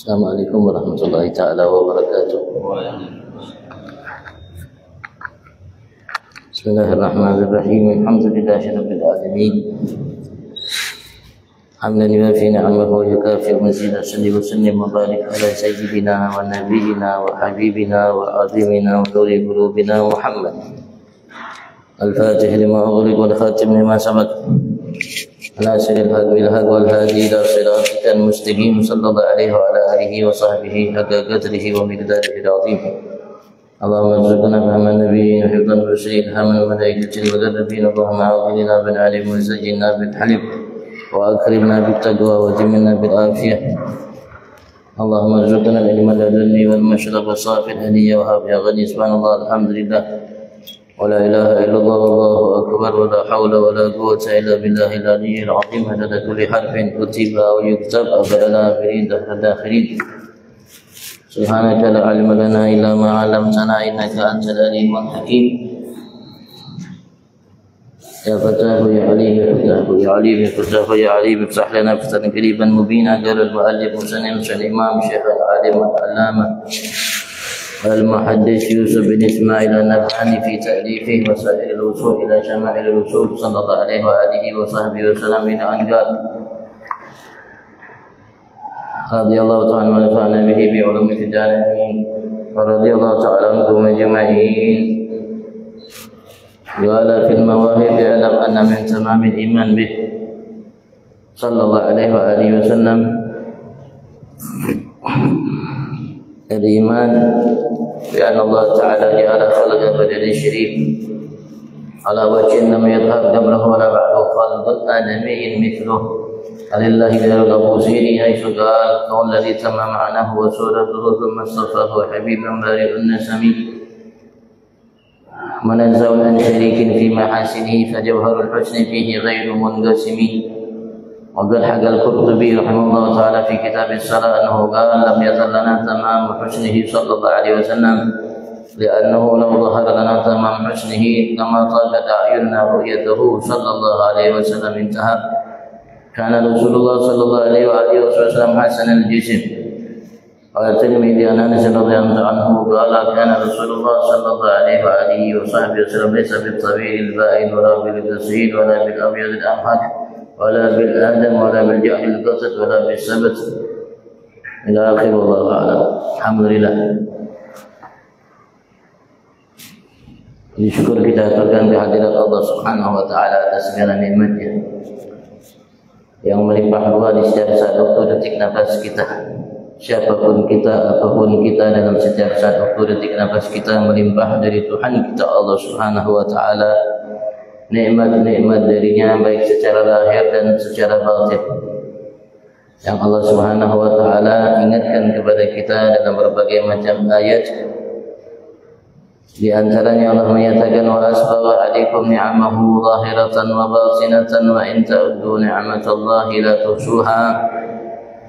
Assalamualaikum warahmatullahi ta'ala wabarakatuh. Bismillahirrahmanirrahim. Alhamdulillahi rabbil alamin. Hamdan yuwafi ni'amahu wa yukafi mazidah. Salli wa sallim wa barik ala sayyidina wa nabiyyina wa habibina wa azimina wa nuri qulubina Muhammad. Al-Fatih lima ughliq wal khatim lima sabaq. ناصر الحق بالحق والهادي إلى صراطك المستقيم صلى الله عليه وعلى آله وصحبه حق قدره ومقداره العظيم. اللهم ارزقنا فهم النبيين وحفظ المرسلين هم الملائكة المقربين. اللهم أعوذنا بالعلم وزينا بالحلم وأكرمنا بالتقوى وزمنا بالعافية. اللهم ارزقنا العلم اللدني والمشرب والصافي الهنية وهب يا غني. سبحان الله الحمد لله ولا إله إلا الله والله أكبر ولا حول ولا قوة إلا بالله العلي العظيم. عدد كل حرف كتب أو يكتب أبدا الآخرين دهر الداخرين. سبحانك لا علم لنا إلا ما علمتنا إنك أنت العليم الحكيم. يا فتاه يا عليم فتاه يا عليم فتاه يا عليم افتح لنا فتحا قريبا مبينا. قال المؤلف مسلم الإمام شيخ العالم والعلامة المحدث يوسف بن إسماعيل النبهاني في تأليفه وسائل الوصول إلى شمائل الوصول صلى الله عليه وآله وصحبه وسلم إلى أن قال رضي الله تعالى ونفعنا به بعلوم في الدارين ورضي الله تعالى عنكم أجمعين. قال في المواهب اعلم أن من تمام الإيمان به صلى الله عليه وآله وسلم الإيمان بأن الله تعالى جعل خلق بدن شريف على وجه لم يظهر قبله ولا بعده خلق آدمي مثله. لله دار الأبوسيري حيث قال هو الذي تم معناه وسورته ثم اصطفاه حبيبا بارئ النسم منزه عن شريك في محاسنه فجوهر الحسن فيه غير منقسم. وقال حق القرطبي رحمه الله تعالى في كتاب الصلاة أنه قال لم يزل لنا تمام حسنه صلى الله عليه وسلم لأنه لو ظهر لنا تمام حسنه لما طالت أعيننا رؤيته صلى الله عليه وسلم. انتهى. كان رسول الله صلى الله عليه وآله وسلم حسن الجسم. قال الترمذي عن أنس رضي الله عنه قال كان رسول الله صلى الله عليه وآله وصحبه وسلم ليس بالطويل البائن ولا بالقصير ولا بالأبيض الأمحك ولا بالآدم ولا بالجعل القصد ولا بالسبت إلى آخر. والله أعلم. الحمد لله. Syukur kita aturkan kehadirat Allah Subhanahu wa taala atas segala nikmatnya yang melimpah ruah di setiap saat waktu detik nafas kita. Siapapun kita, apapun kita, dalam setiap saat waktu detik nafas kita melimpah dari Tuhan kita Allah Subhanahu wa taala. Nikmat-nikmat darinya baik secara lahir dan secara batin yang Allah Subhanahu wa taala ingatkan kepada kita dalam berbagai macam ayat. Di antaranya Allah menyatakan wa asbagha 'alaikum ni'amahu zahiratan wa batinatan wa in ta'uddu ni'matallahi la tuhsuha.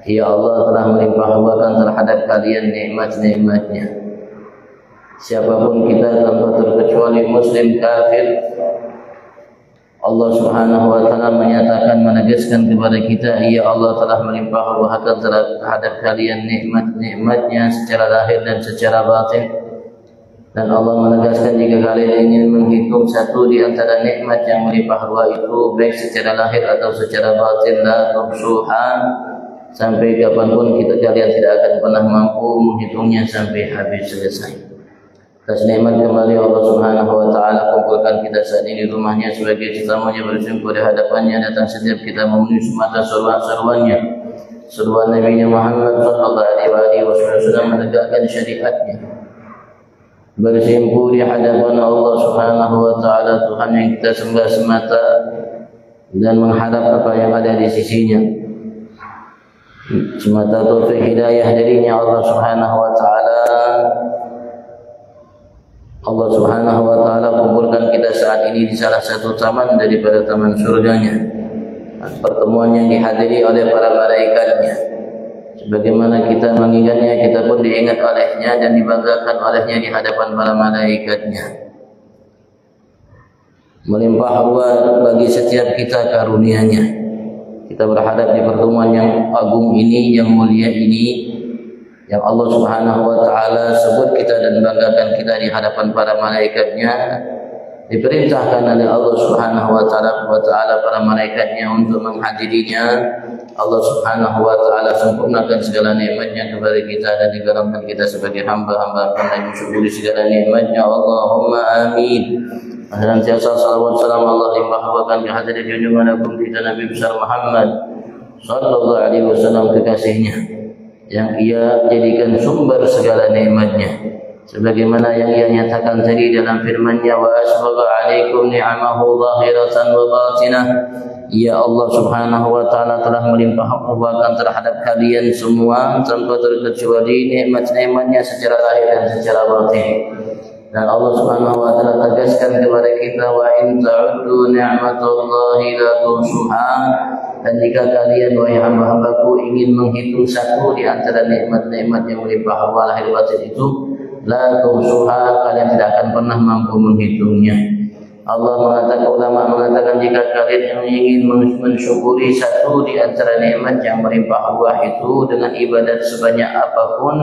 Ya Allah telah melimpahkan terhadap kalian nikmat-nikmatnya. Siapapun kita tanpa terkecuali muslim kafir, Allah Subhanahu wa taala menyatakan menegaskan kepada kita, ya Allah telah melimpahkan terhadap kalian nikmat-nikmatnya secara lahir dan secara batin. Dan Allah menegaskan jika kalian ingin menghitung satu di antara nikmat yang melimpah ruah itu baik secara lahir atau secara batin, la tuhsuha, sampai kapanpun kalian tidak akan pernah mampu menghitungnya sampai habis selesai. Atas nikmat kembali Allah Subhanahu wa taala kumpulkan kita saat ini di rumahnya sebagai tamunya bersyukur di hadapannya, datang setiap kita memenuhi semata seruan-seruannya, seruan Nabi Muhammad sallallahu alaihi wasallam menegakkan syariatnya, bersimpu di hadapan Allah Subhanahu wa taala Tuhan yang kita sembah semata dan mengharap apa yang ada di sisinya semata taufik hidayah darinya Allah Subhanahu wa taala. Allah Subhanahu wa taala kumpulkan kita saat ini di salah satu taman daripada taman surganya. Pertemuan yang dihadiri oleh para malaikatnya. Sebagaimana kita mengingatnya, kita pun diingat olehnya dan dibanggakan olehnya di hadapan para malaikatnya. Melimpah ruah bagi setiap kita karunia-Nya. Kita berharap di pertemuan yang agung ini, yang mulia ini, yang Allah Subhanahu wa taala sebut kita dan banggakan kita di hadapan para malaikatnya, diperintahkan oleh Allah Subhanahu wa taala para malaikatnya untuk menghadirinya. Allah Subhanahu wa taala sempurnakan segala nikmatnya kepada kita dan dikaruniakan kita sebagai hamba-hamba yang mensyukuri segala nikmatnya. Allahumma amin. Dan senantiasa salawat salam Allah limpahkan ke hadirat junjungan agung kita Nabi besar Muhammad sallallahu alaihi wasallam, kekasihnya yang ia jadikan sumber segala nikmatnya, sebagaimana yang ia nyatakan tadi dalam firman-Nya, wa asbagha alaikum ni'amahu zahiratan wa batinah. Ya Allah Subhanahu wa taala telah melimpahkan terhadap kalian semua tanpa terkecuali nikmat-nikmatnya secara lahir dan secara batin. Dan Allah Subhanahu wa taala tegaskan kepada kita, wa in ta'uddu ni'matallahi la tuhsuha. Dan jika kalian wahai hamba-hambaku ingin menghitung satu di antara nikmat-nikmat yang melimpah Allah lahir batin itu, la tuhsuha, kalian tidak akan pernah mampu menghitungnya. Allah mengatakan, ulama mengatakan, jika kalian ingin mensyukuri satu di antara nikmat yang melimpah Allah itu dengan ibadat sebanyak apapun,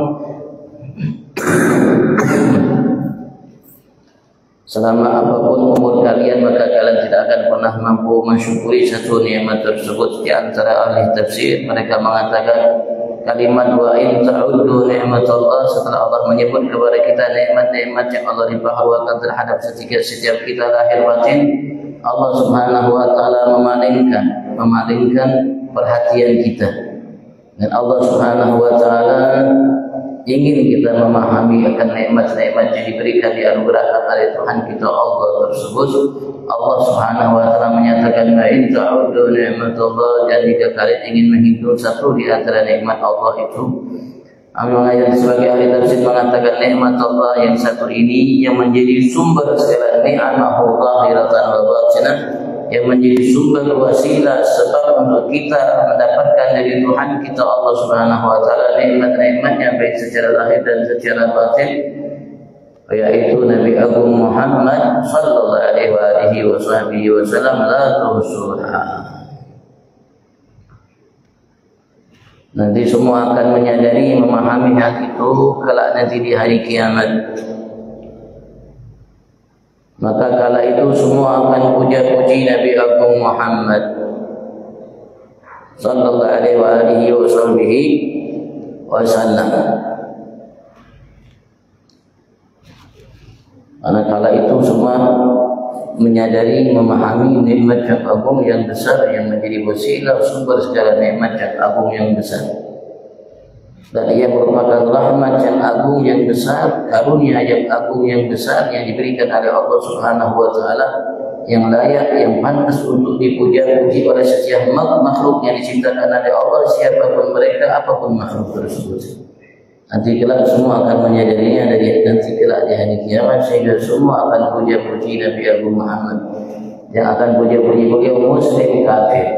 selama apapun umur kalian, maka kalian tidak akan pernah mampu mensyukuri satu nikmat tersebut. Di antara ahli tafsir mereka mengatakan kalimat wa in ta'uddu ni'matallah, setelah Allah menyebut kepada kita nikmat-nikmat yang Allah limpahkan terhadap setiap kita lahir batin, Allah Subhanahu wa taala memalingkan perhatian kita. Dan Allah Subhanahu wa taala ingin kita memahami akan nikmat-nikmat yang diberikan dianugerahkan oleh Tuhan kita Allah tersebut. Allah Subhanahu wa taala menyatakan, wa in ta'uddu ni'matallah, dan jika kalian ingin menghitung satu di antara nikmat Allah itu, yang sebagai ahli tafsir mengatakan nikmat Allah yang satu ini yang menjadi sumber segala ni'amahu zahiratan wa batinah, yang menjadi sumber wasilah sebab untuk kita mendapatkan dari Tuhan kita Allah Subhanahu wa taala nikmat-nikmatnya baik secara lahir dan secara batin, yaitu Nabi Agung Muhammad sallallahu alaihi wasallam, la tuhsuha. Nanti semua akan menyadari, memahami hal itu kelak nanti di hari kiamat. Maka kala itu semua akan puja-puji Nabi Agung Muhammad sallallahu alaihi wasallam. Karena kala itu semua menyadari, memahami nikmat yang agung yang besar yang menjadi wasilah sumber segala nikmat yang agung yang besar. Dan ia merupakan rahmat yang agung yang besar, karunia yang agung yang besar yang diberikan oleh Allah Subhanahu wa taala, yang layak, yang pantas untuk dipuja-puji oleh setiap makhluk yang diciptakan oleh Allah, siapapun mereka, apapun makhluk tersebut. Nanti kelak semua akan menyadarinya, dari nanti kelak di hari kiamat, sehingga semua akan puja-puji Nabi Agung Muhammad. Yang akan puja-puji beliau muslim kafir,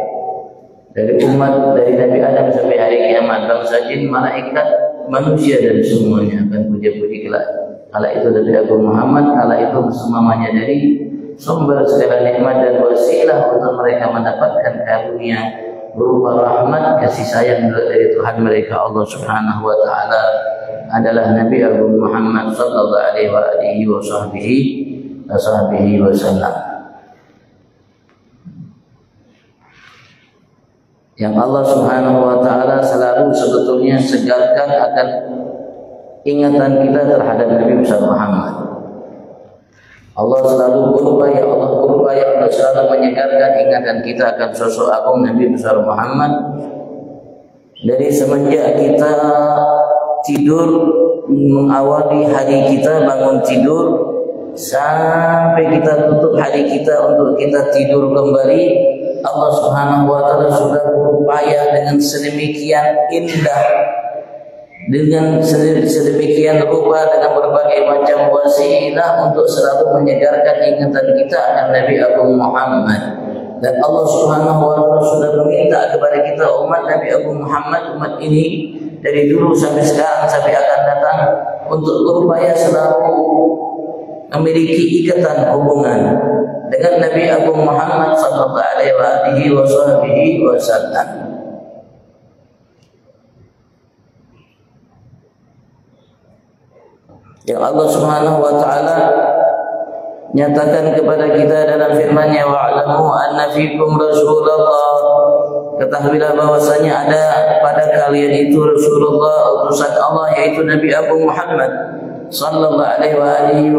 dari umat, dari Nabi Adam sampai hari kiamat, bangsa jin, malaikat, manusia, dan semuanya akan puja-puji kelak. Kala itu Nabi Agung Muhammad, kala itu semuanya dari sumber segala nikmat dan wasilah untuk mereka mendapatkan karunia berupa rahmat, kasih sayang dari Tuhan mereka Allah Subhanahu wa taala adalah Nabi Agung Muhammad sallallahu alaihi wasallam. Yang Allah Subhanahu wa taala selalu sebetulnya segarkan akan ingatan kita terhadap Nabi besar Muhammad. Allah selalu berupaya untuk selalu menyegarkan ingatan kita akan sosok agung Nabi besar Muhammad. Dari semenjak kita tidur, mengawali hari kita, bangun tidur, sampai kita tutup hari kita untuk kita tidur kembali, Allah Subhanahu wa taala sudah berupaya dengan sedemikian indah, dengan sedemikian rupa, dengan berbagai macam wasilah untuk selalu menyegarkan ingatan kita akan Nabi Agung Muhammad. Dan Allah Subhanahu wa taala sudah meminta kepada kita umat Nabi Agung Muhammad, umat ini dari dulu sampai sekarang sampai akan datang, untuk berupaya selalu memiliki ikatan hubungan dengan Nabi Agung Muhammad sallallahu alaihi wasallam. yang Allah Subhanahu wa taala nyatakan kepada kita dalam firman-Nya, wa'lamu anna fikum Rasulullah, ketahuilah bahwasanya ada pada kalian itu Rasulullah, utusan Allah, yaitu Nabi Abu Muhammad sallallahu alaihi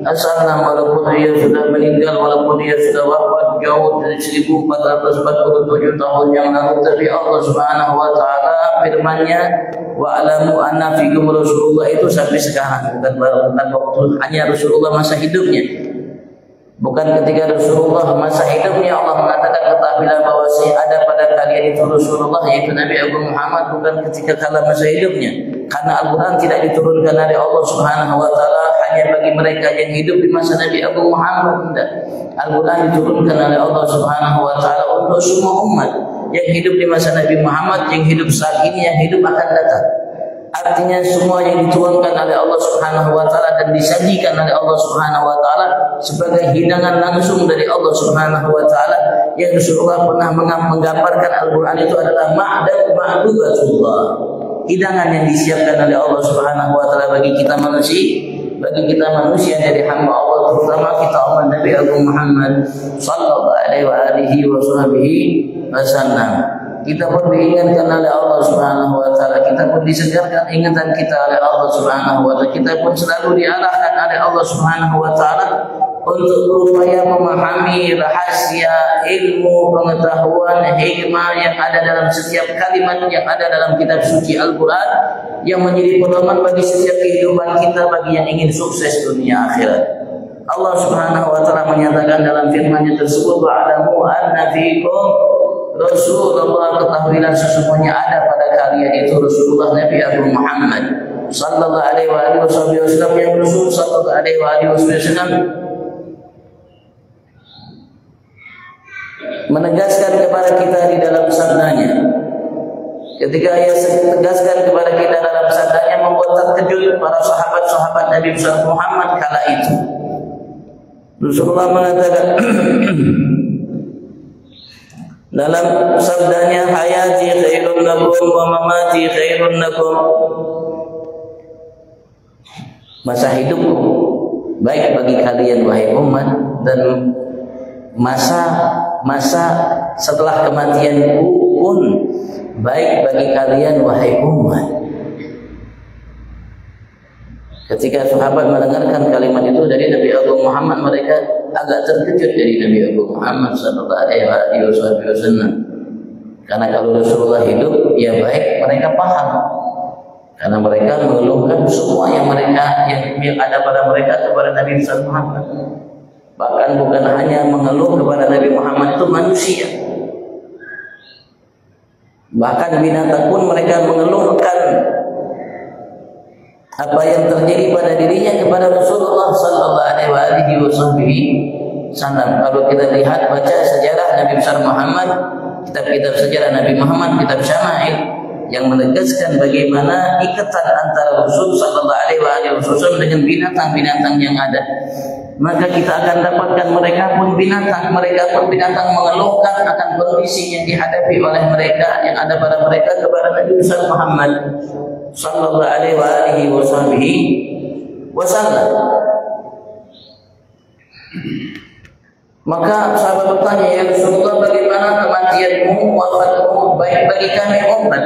wasallam, walaupun dia sudah meninggal, walaupun dia sudah wafat jauh dari 1447 tahun yang lalu, tapi Allah Subhanahu wa taala firman-Nya, wa'lamu anna fikum Rasulullah, itu sampai sekarang, bukan waktu hanya Rasulullah masa hidupnya, bukan ketika Rasulullah masa hidupnya Allah mengatakan ketahuilah bahwasanya ada pada kalian itu Rasulullah, yaitu Nabi Abu Muhammad, bukan ketika kala masa hidupnya, karena Al-Quran tidak diturunkan dari Allah Subhanahu wa taala hanya bagi mereka yang hidup di masa Nabi Abu Muhammad. Al-Quran diturunkan oleh Allah Subhanahu wa taala untuk semua umat yang hidup di masa Nabi Muhammad, yang hidup saat ini, yang hidup akan datang. Artinya semua yang diturunkan oleh Allah Subhanahu wa taala dan disajikan oleh Allah Subhanahu wa taala sebagai hidangan langsung dari Allah Subhanahu wa taala, yang Rasulullah pernah menggambarkan Al-Qur'an itu adalah ma'dubatullah, hidangan yang disiapkan oleh Allah Subhanahu wa taala bagi kita manusia dari hamba Allah, terutama kita umat Nabi Abu Muhammad sallallahu alaihi wasallam. Kita pun diingatkan oleh Allah Subhanahu wa taala, kita pun disegarkan ingatan kita oleh Allah Subhanahu wa taala, kita pun selalu diarahkan oleh Allah Subhanahu wa taala untuk berupaya memahami rahasia ilmu, pengetahuan, hikmah yang ada dalam setiap kalimat yang ada dalam kitab suci Al-Quran, yang menjadi pedoman bagi setiap kehidupan kita bagi yang ingin sukses dunia akhirat. Allah Subhanahu wa taala menyatakan dalam firman-Nya tersebut, wa'lamu anna fikum Rasulullah, ketahuilah sesungguhnya ada pada kalian itu Rasulullah Nabi Abu Muhammad sallallahu alaihi wasallam, yang Rasul sallallahu alaihi wasallam menegaskan kepada kita di dalam sabdanya. Ketika ia tegaskan kepada kita dalam sabdanya, membuat terkejut para sahabat-sahabat Nabi Muhammad kala itu. Rasulullah mengatakan dalam sabdanya, hayati khairun lakum wa mamati khairun lakum, masa hidupku baik bagi kalian wahai umat, dan masa setelah kematianku pun baik bagi kalian wahai umat. Ketika sahabat mendengarkan kalimat itu dari Nabi Abu Muhammad, mereka agak terkejut dari Nabi Abu Muhammad sallallahu alaihi wasallam. Karena kalau Rasulullah hidup, ya baik, mereka paham. Karena mereka mengeluhkan semua yang ada pada mereka kepada Nabi sallallahu alaihi wasallam. Bahkan bukan hanya mengeluh kepada Nabi Muhammad itu manusia. Bahkan binatang pun mereka mengeluhkan apa yang terjadi pada dirinya kepada Rasulullah sallallahu alaihi wasallam. Kalau kita lihat baca sejarah Nabi besar Muhammad, kitab-kitab sejarah Nabi Muhammad, kitab Syama'il, yang menegaskan bagaimana ikatan antara Rasul sallallahu alaihi wasallam dengan binatang-binatang yang ada, maka kita akan dapatkan mereka pun binatang mengeluhkan akan kondisi yang dihadapi oleh mereka yang ada pada mereka kepada Nabi besar Muhammad sallallahu alaihi wasallam. Maka sahabat bertanya, ya Rasulullah, bagaimana kematianmu, wafatmu baik bagi kami umat?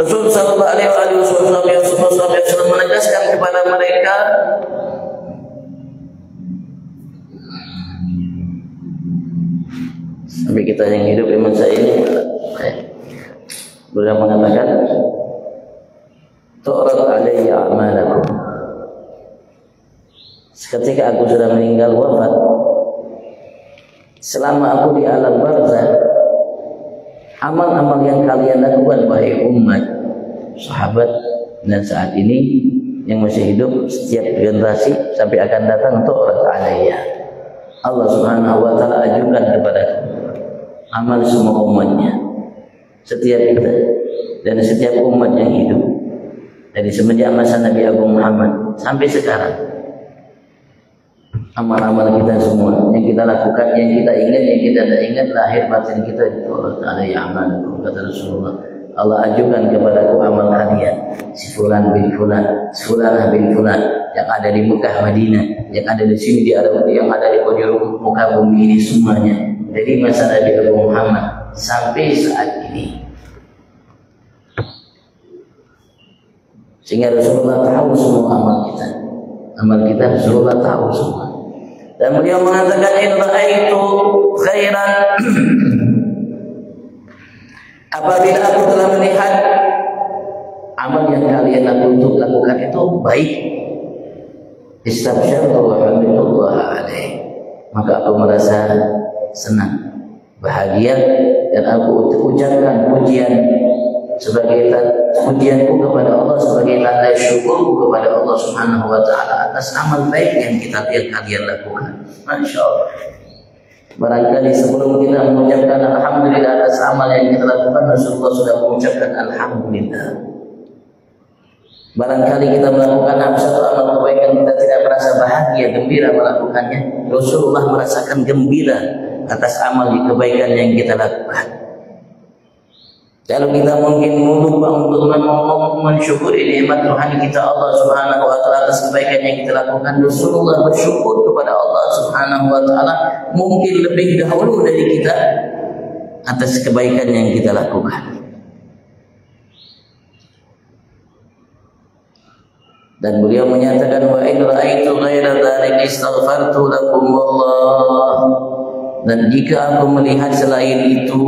Rasul sallallahu alaihi wasallam menegaskan kepada mereka, sampai kita yang hidup di masa ini beliau mengatakan, tu'rad alayya a'malakum. Ketika aku sudah meninggal wafat, selama aku di alam barzakh, amal-amal yang kalian lakukan wahai umat, sahabat, dan saat ini yang masih hidup, setiap generasi sampai akan datang, tu'rad alayya, Allah Subhanahu wa taala ajukan kepada amal semua umatnya, setiap kita dan setiap umat yang hidup dari semenjak masa Nabi Abu Muhammad sampai sekarang. Amal-amal kita semua yang kita lakukan, yang kita ingat, yang kita tidak ingat, lahir batin kita ditolak. Ada yang amal, kata Rasulullah, Allah ajukan kepadaku amal kalian si fulan bin fulan, si fulanah bin fulan yang ada di Mekah Madinah, yang ada di sini di Arab, yang ada di penjuru muka bumi ini semuanya dari masa Nabi Abu Muhammad sampai saat ini. Sehingga Rasulullah tahu semua amal kita. Amal kita Rasulullah tahu semua. Dan beliau mengatakan in ra'aitu khairan apabila aku telah melihat amal yang kalian lakukan itu baik, istabsyartu wa hamdulillah alaih, maka aku merasa senang, bahagia, dan aku ucapkan pujianku kepada Allah sebagai tanda syukurku kepada Allah Subhanahu wa taala atas amal baik yang kalian lakukan. Masya Allah. Barangkali sebelum kita mengucapkan alhamdulillah atas amal yang kita lakukan, Rasulullah sudah mengucapkan alhamdulillah. Barangkali kita melakukan satu amal kebaikan kita tidak merasa bahagia, gembira melakukannya, Rasulullah merasakan gembira atas amal kebaikan yang kita lakukan. Kalau kita mungkin lupa untuk mensyukuri nikmat Tuhan kita Allah Subhanahu wa taala atas kebaikan yang kita lakukan, Rasulullah bersyukur kepada Allah Subhanahu wa taala mungkin lebih dahulu dari kita atas kebaikan yang kita lakukan. Dan beliau menyatakan wa in ra'aitu ghaira dzalika istaghfartu lakum wallah. Dan jika aku melihat selain itu,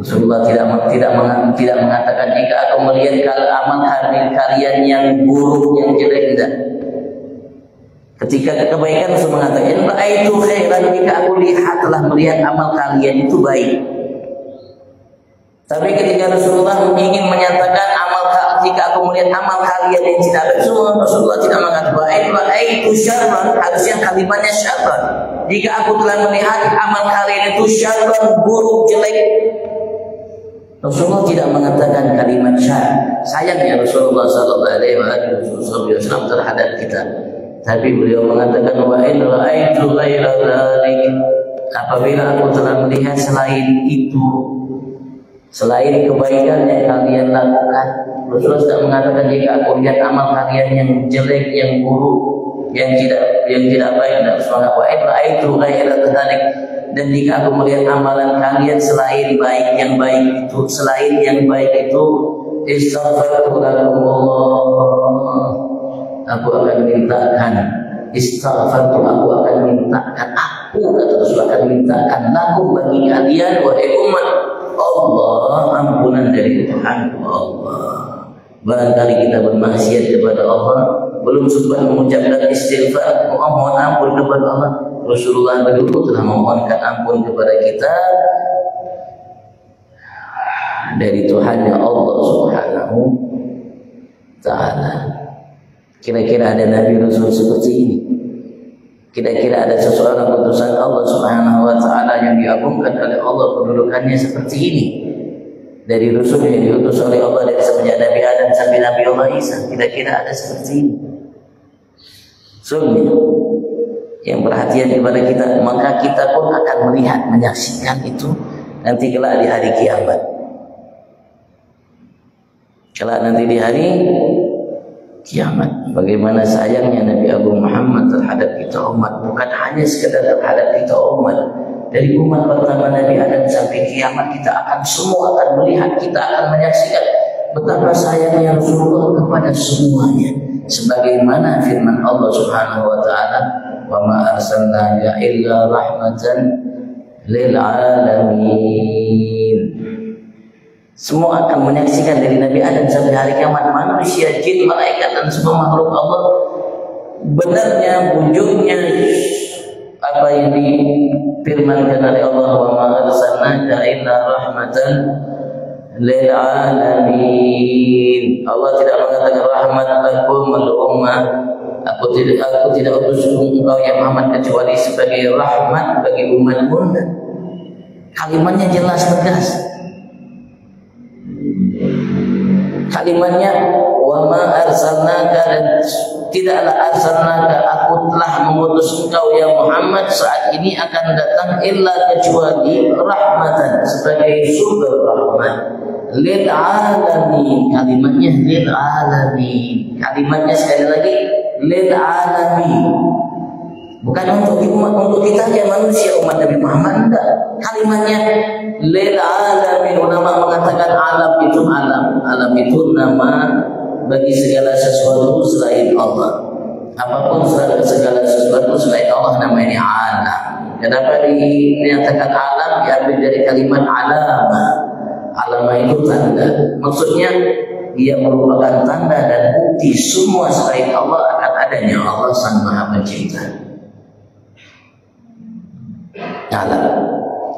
Rasulullah tidak mengatakan jika aku melihat amal kalian yang buruk, yang jelek, tidak. Ketika kebaikan Rasul mengatakan ra'aitu khairan, jika aku telah melihat amal kalian itu baik. Tapi ketika Rasulullah ingin menyatakan jika aku melihat amal kalian yang tidak baik, Rasulullah tidak mengatakan ra'aitu syarran, harusnya kalimatnya syarran. Jika aku telah melihat amal kalian itu syarran, buruk, jelek, Rasulullah tidak mengatakan kalimat syar. Sayangnya Rasulullah sallallahu alaihi wasallam terhadap kita. Tapi beliau mengatakan wa in ra'aitu ghaira dzalik, apabila aku telah melihat selain itu, selain kebaikan yang kalian lakukan, Rasulullah tidak mengatakan jika aku lihat amal kalian yang jelek, yang buruk, yang tidak baik, dan Rasulullah wa in ra'aitu ghaira dzalik, dan jika aku melihat amalan kalian selain baik, yang baik itu, selain yang baik itu, istaghfartu lakum Allah, aku akan mintakan, istaghfartu, aku akan mintakan, aku kata Rasul akan mintakan lakum bagi kalian wahai umat Allah ampunan dari Tuhanku Allah. Barangkali kita bermaksiat kepada Allah, belum sempat mengucapkan istighfar, mohon ampun kepada Allah. Rasulullah dulu telah memohonkan ampun kepada kita dari Tuhannya Allah Subhanahu taala. Kira-kira ada Nabi Rasul seperti ini? Kira-kira ada seseorang utusan Allah Subhanahu wa taala yang diagungkan oleh Allah kedudukannya seperti ini? Dari Rasul yang diutus oleh Allah dari semenjak Nabi Adam sampai Nabi Allah Isa, kira-kira ada seperti ini? Sungguh yang perhatian kepada kita, maka kita pun akan melihat, menyaksikan itu nanti kelak di hari kiamat. Kelak nanti di hari kiamat, bagaimana sayangnya Nabi Abu Muhammad terhadap kita umat, bukan hanya sekedar terhadap kita umat. Dari umat pertama Nabi Adam sampai kiamat, kita akan semua akan melihat, kita akan menyaksikan betapa sayangnya Rasulullah kepada semuanya. Sebagaimana firman Allah Subhanahu wa taala, wa ma arsalnaka illa rahmatan lil alamin. Semua akan menyaksikan dari Nabi Adam sampai hari kiamat, manusia, jin, malaikat, dan semua makhluk Allah, benarnya, wujudnya apa yang difirmankan oleh Allah, wa ma arsalnaka illa rahmatan lil alamin. Allah tidak mengatakan rahmat lakum wal ummah, aku tidak utus engkau ya Muhammad kecuali sebagai rahmat bagi umatmu. Kalimatnya jelas tegas. Kalimatnya wa ma arsalnaka, dan tidaklah arsalnaka, aku telah mengutus engkau ya Muhammad saat ini akan datang illa kecuali rahmatan, sebagai sumber rahmat lil alamin, kalimatnya lil alamin, kalimatnya sekali lagi lil alamin. Bukan untuk kita aja manusia umat Nabi Muhammad, enggak. Kalimatnya lil alamin. Ulama mengatakan alam itu alam itu nama bagi segala sesuatu selain Allah. Apapun segala sesuatu selain Allah namanya alam. Kenapa dinyatakan alam? Diambil dari kalimat alama. Alama itu tanda. Maksudnya dia merupakan tanda dan bukti semua selain Allah akan adanya Allah Sang Maha Pencipta. Alam.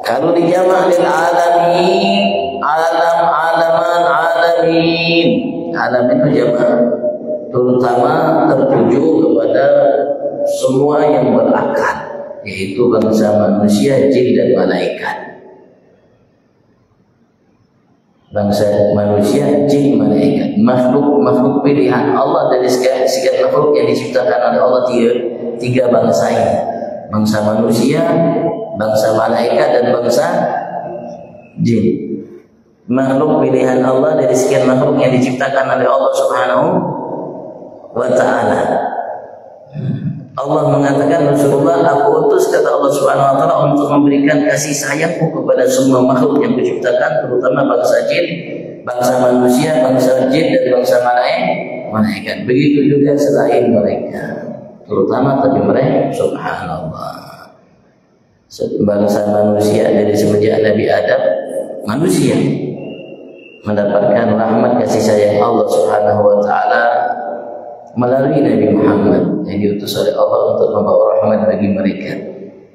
Kalau dijamak lil alamin, alam, alaman, alamin. Alam itu jamak, terutama tertuju kepada semua yang berakal, yaitu bangsa manusia, jin dan malaikat. Bangsa manusia, jin, malaikat, makhluk pilihan Allah dari sekian makhluk yang diciptakan oleh Allah tiga bangsa ini. Bangsa manusia, bangsa malaikat dan bangsa jin. Makhluk pilihan Allah dari sekian makhluk yang diciptakan oleh Allah Subhanahu wa ta'ala. Allah mengatakan, Rasulullah, aku utus, kata Allah Subhanahu wa ta'ala, untuk memberikan kasih sayangku kepada semua makhluk yang diciptakan, terutama bangsa jin, bangsa manusia, bangsa jin dan bangsa malaikat. Begitu juga selain mereka, terutama tapi mereka, subhanallah. Bangsa manusia dari semenjak Nabi Adam, manusia mendapatkan rahmat kasih sayang Allah Subhanahu wa ta'ala melalui Nabi Muhammad yang diutus oleh Allah untuk membawa rahmat bagi mereka.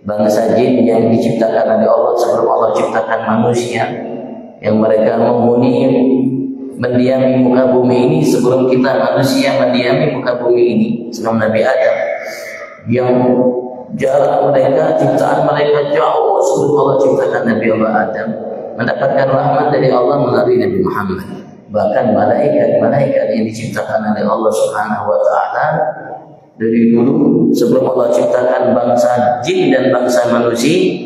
Bangsa jin yang diciptakan oleh Allah sebelum Allah ciptakan manusia, yang mereka menghuni mendiami muka bumi ini sebelum kita manusia mendiami muka bumi ini, sebelum Nabi Adam, yang jarak mereka, ciptaan mereka jauh sebelum Allah ciptakan Nabi Allah Adam, mendapatkan rahmat dari Allah melalui Nabi Muhammad. Bahkan malaikat yang diciptakan oleh Allah Subhanahu wa ta'ala dari dulu sebelum Allah ciptakan bangsa jin dan bangsa manusia,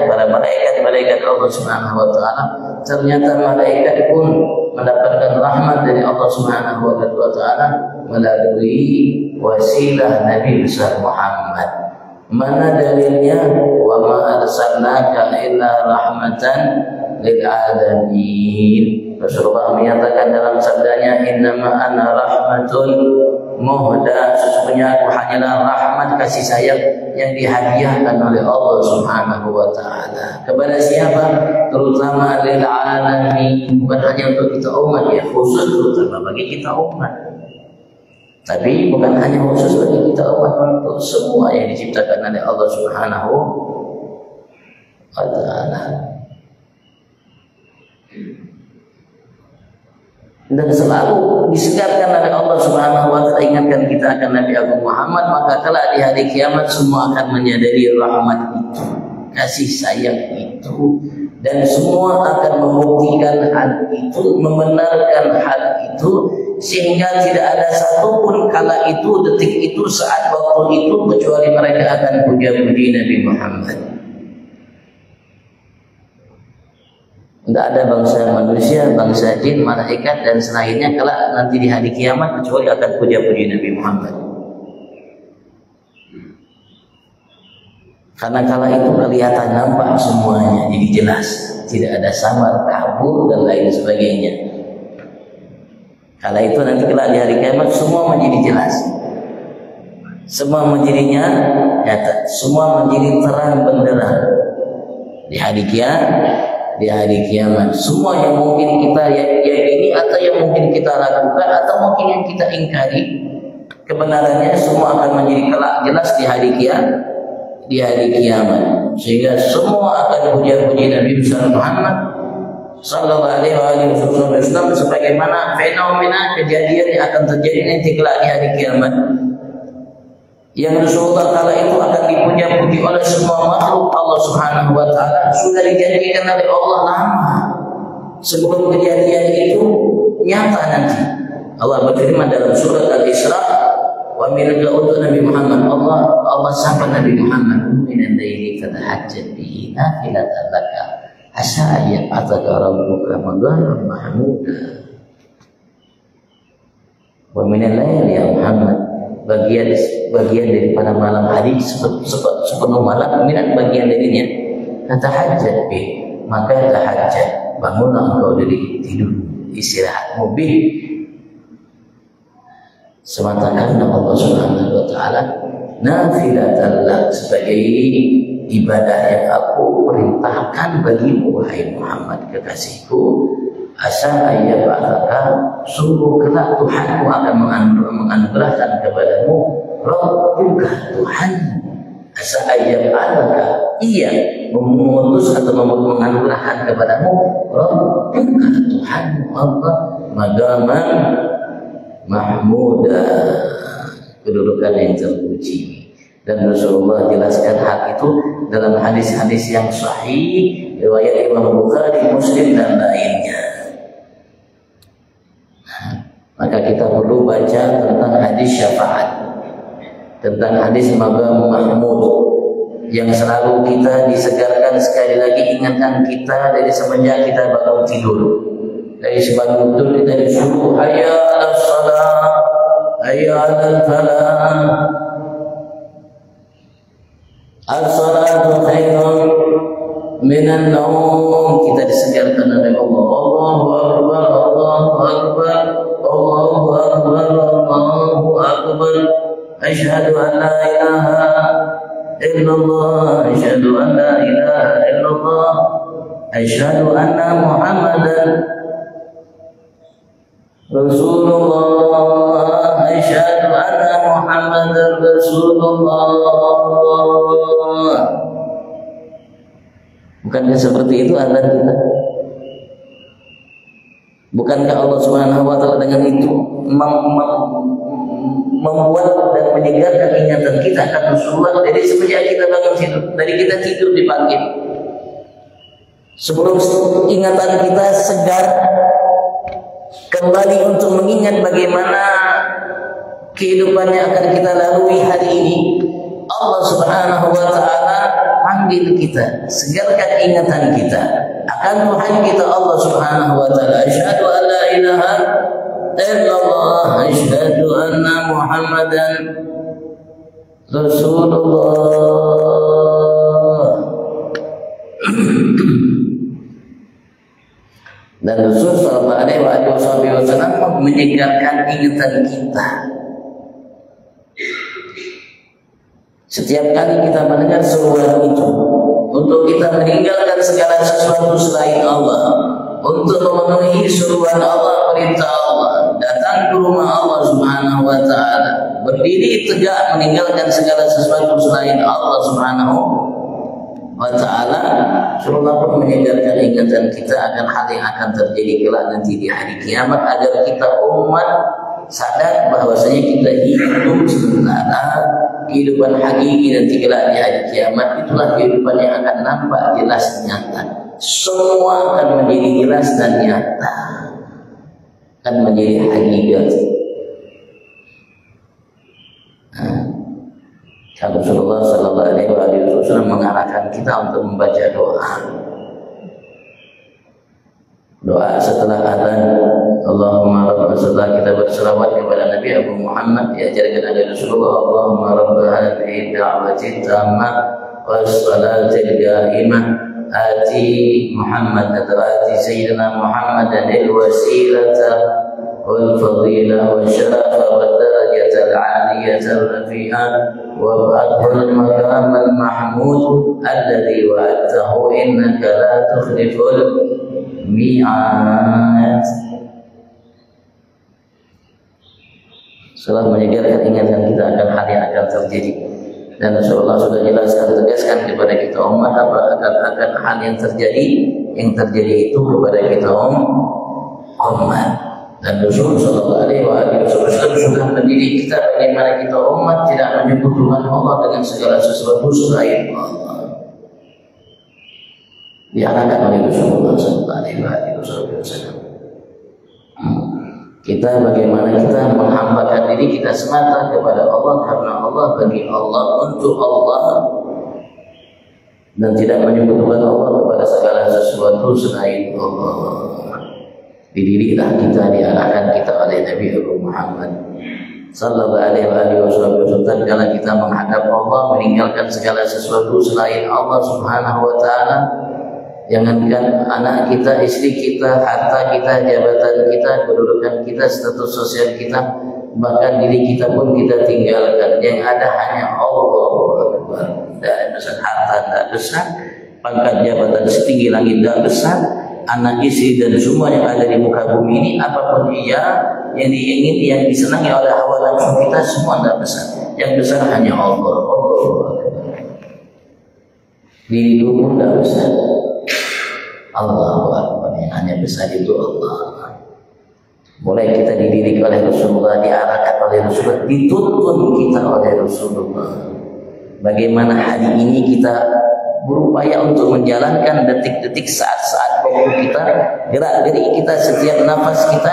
para malaikat Allah Subhanahu wa ta'ala, ternyata malaikat pun mendapatkan rahmat dari Allah Subhanahu wa ta'ala melalui wasilah Nabi besar Muhammad. Mana dalilnya? Wa ma arsalnaka illa rahmatan lil alamin. Rasulullah menyatakan dalam sabdanya, innama ana rahmatun muhda, sesungguhnya aku hanyalah rahmat kasih sayang yang dihadiahkan oleh Allah Subhanahu wa ta'ala. Kepada siapa? Terutama lil alamin, bukan hanya untuk kita umat ya, khusus terutama bagi kita umat. Tapi bukan hanya khusus bagi kita umat, untuk semua yang diciptakan oleh Allah Subhanahu wa ta'ala. Dan selalu disegarkan oleh Allah Subhanahu wa ta'ala, ingatkan kita akan Nabi Agung Muhammad, maka kelak di hari kiamat semua akan menyadari rahmat itu, kasih sayang itu, dan semua akan membuktikan hal itu, membenarkan hal itu, sehingga tidak ada satupun kala itu, detik itu, saat waktu itu, kecuali mereka akan puja-puji Nabi Muhammad. Tidak ada bangsa manusia, bangsa jin, malaikat dan selainnya kelak nanti di hari kiamat kecuali akan puja-puji Nabi Muhammad. Karena kala itu kelihatan nampak semuanya, jadi jelas, tidak ada samar, kabur dan lain sebagainya. Kala itu nanti kelak di hari kiamat semua menjadi jelas, semua menjadinya nyata, semua menjadi terang benderang di hari kiamat. Di hari kiamat semua yang mungkin kita yakini atau yang mungkin kita ragukan atau mungkin yang kita ingkari kebenarannya, semua akan menjadi kelak jelas di hari kiamat, sehingga semua akan puja-puji Nabi besar Muhammad sallallahu alaihi wasallam, sebagaimana fenomena kejadian yang akan terjadi nanti kelak di hari kiamat, yang Rasulullah kala itu akan dipuja-puji oleh semua makhluk Allah Subhanahu wa ta'ala, sudah dijanjikan oleh Allah lama sebelum kejadian itu nyata nanti. Allah berfirman dalam surat Al-Isra, wa minka untuk Nabi Muhammad, Allah sapa Nabi Muhammad, minan laili fatahajjat bihi nafilatan laka asa ya'ataka rabbuka maqaman mahmuda. Wa minal laili ya Muhammad, bagian daripada malam hari sepenuh malam, minat bagian darinya tahajjud bih, maka tahajjud, bangunlah engkau dari tidur, istirahatmu bih, semata karena Allah Subhanahu wa taala, nafilatan lak, sebagai ibadah yang aku perintahkan bagimu wahai Muhammad kekasihku. Asa ayyabaka, sungguh kelak Tuhanmu akan menganugerahkan kepadamu Rabbuka, Tuhanmu. Asa ayyabaka, ia mengutus atau menganugerahkan kepadamu Rabbuka, Tuhanmu Allah, maqaman mahmuda, kedudukan yang terpuji. Dan Rasulullah jelaskan hal itu dalam hadis-hadis yang sahih riwayat Imam Bukhari, Muslim dan lainnya. Maka kita perlu baca tentang hadis syafaat, tentang hadis maqam mahmud, yang selalu kita disegarkan. Sekali lagi ingatkan kita dari semenjak kita bangun tidur, dari sebelum tidur kita disuruh hayya 'alas shalah, hayya 'alal falah, as-salatu khairun minan naum. Kita disegarkan oleh Allah, Allahu akbar, Allahu akbar, Allahu akbar, Allahu akbar, asyhadu an la ilaha illallah, asyhadu an la ilaha illallah, asyhadu anna Muhammadan Rasulullah, asyhadu anna Muhammadan Rasulullah. Bukankah seperti itu azan kita? Bukankah Allah Subhanahu wa taala dengan itu membuat dan menyegarkan ingatan kita akan Rasulullah dari semenjak kita bangun tidur, dari kita tidur dipanggil. Sebelum ingatan kita segar kembali untuk mengingat bagaimana kehidupan yang akan kita lalui hari ini, Allah Subhanahu wa taala panggil kita, segarkan ingatan kita akan Tuhan kita Allah Subhanahu wa taala. Asyhadu an la ilaha illallah, asyhadu anna Muhammadan Rasulullah. Dan Rasul sallallahu alaihi wasallam menyegarkan ingatan kita. Setiap kali kita mendengar seruan itu, untuk kita meninggalkan segala sesuatu selain Allah, untuk memenuhi seruan Allah, perintah Allah, datang ke rumah Allah Subhanahu wa taala, berdiri tegak meninggalkan segala sesuatu selain Allah Subhanahu wa taala. Rasulullah pun menyegarkan ingatan kita akan hal yang akan terjadi kelak nanti di hari kiamat, agar kita umat sadar bahwasanya kita hidup sementara. Kehidupan hakiki nanti kelak di hari kiamat itulah kehidupan yang akan nampak jelas nyata. Semua akan menjadi jelas dan nyata, akan menjadi hakikat. Rasulullah sallallahu alaihi wasallam mengarahkan kita untuk membaca doa setelah azan. Allahumma rabb, setelah kita berselawat kepada Nabi Abu Muhammad diajarkan oleh Rasulullah, Allahumma rabb hadhihi da'wati tammah was salatil qa'imah ati Muhammad ati sayyidina Muhammadan al wasilata wal fadilah wa syarafa wa darajata al 'aliyata al rafi'ah wa ba'dul maqam al mahmud alladhi wa'atahu innaka la tukhliful mi'ad. Setelah menyegarkan ingatan kita akan hal yang akan terjadi, dan Rasulullah sudah jelaskan, tegaskan kepada kita umat apa akan hal yang terjadi itu kepada kita umat. Dan Rasulullah sallallahu alaihi wasallam sudah mendidik kita bagaimana kita umat tidak menyebut Tuhan Allah dengan segala sesuatu selain Allah. Diarahkan oleh Rasulullah sallallahu alaihi wasallam. Kita bagaimana kita menghambakan diri kita semata kepada Allah, karena Allah, bagi Allah, untuk Allah, dan tidak menyebutkan Allah kepada segala sesuatu selain Allah. Dididiklah kita, diarahkan kita oleh Nabi Muhammad sallallahu alaihi wasallam. Kalau kita menghadap Allah, meninggalkan segala sesuatu selain Allah Subhanahu wa taala, jangankan anak kita, istri kita, harta kita, jabatan kita, kedudukan kita, status sosial kita, bahkan diri kita pun kita tinggalkan. Yang ada hanya Allah. Tidak besar harta, tidak besar pangkat jabatan setinggi langit, tidak besar anak, istri, dan semua yang ada di muka bumi ini, apapun ia yang diingin, yang disenangi oleh hawa nafsu kita, semua tidak besar. Yang besar hanya Allah. Diri itu pun tidak besar. Allahu Akbar, yang hanya besar itu Allah. Mulai kita dididik oleh Rasulullah, diarahkan oleh Rasulullah, dituntun kita oleh Rasulullah. Bagaimana hari ini kita berupaya untuk menjalankan detik-detik, saat-saat pokok kita, gerak-gerik kita, setiap nafas kita,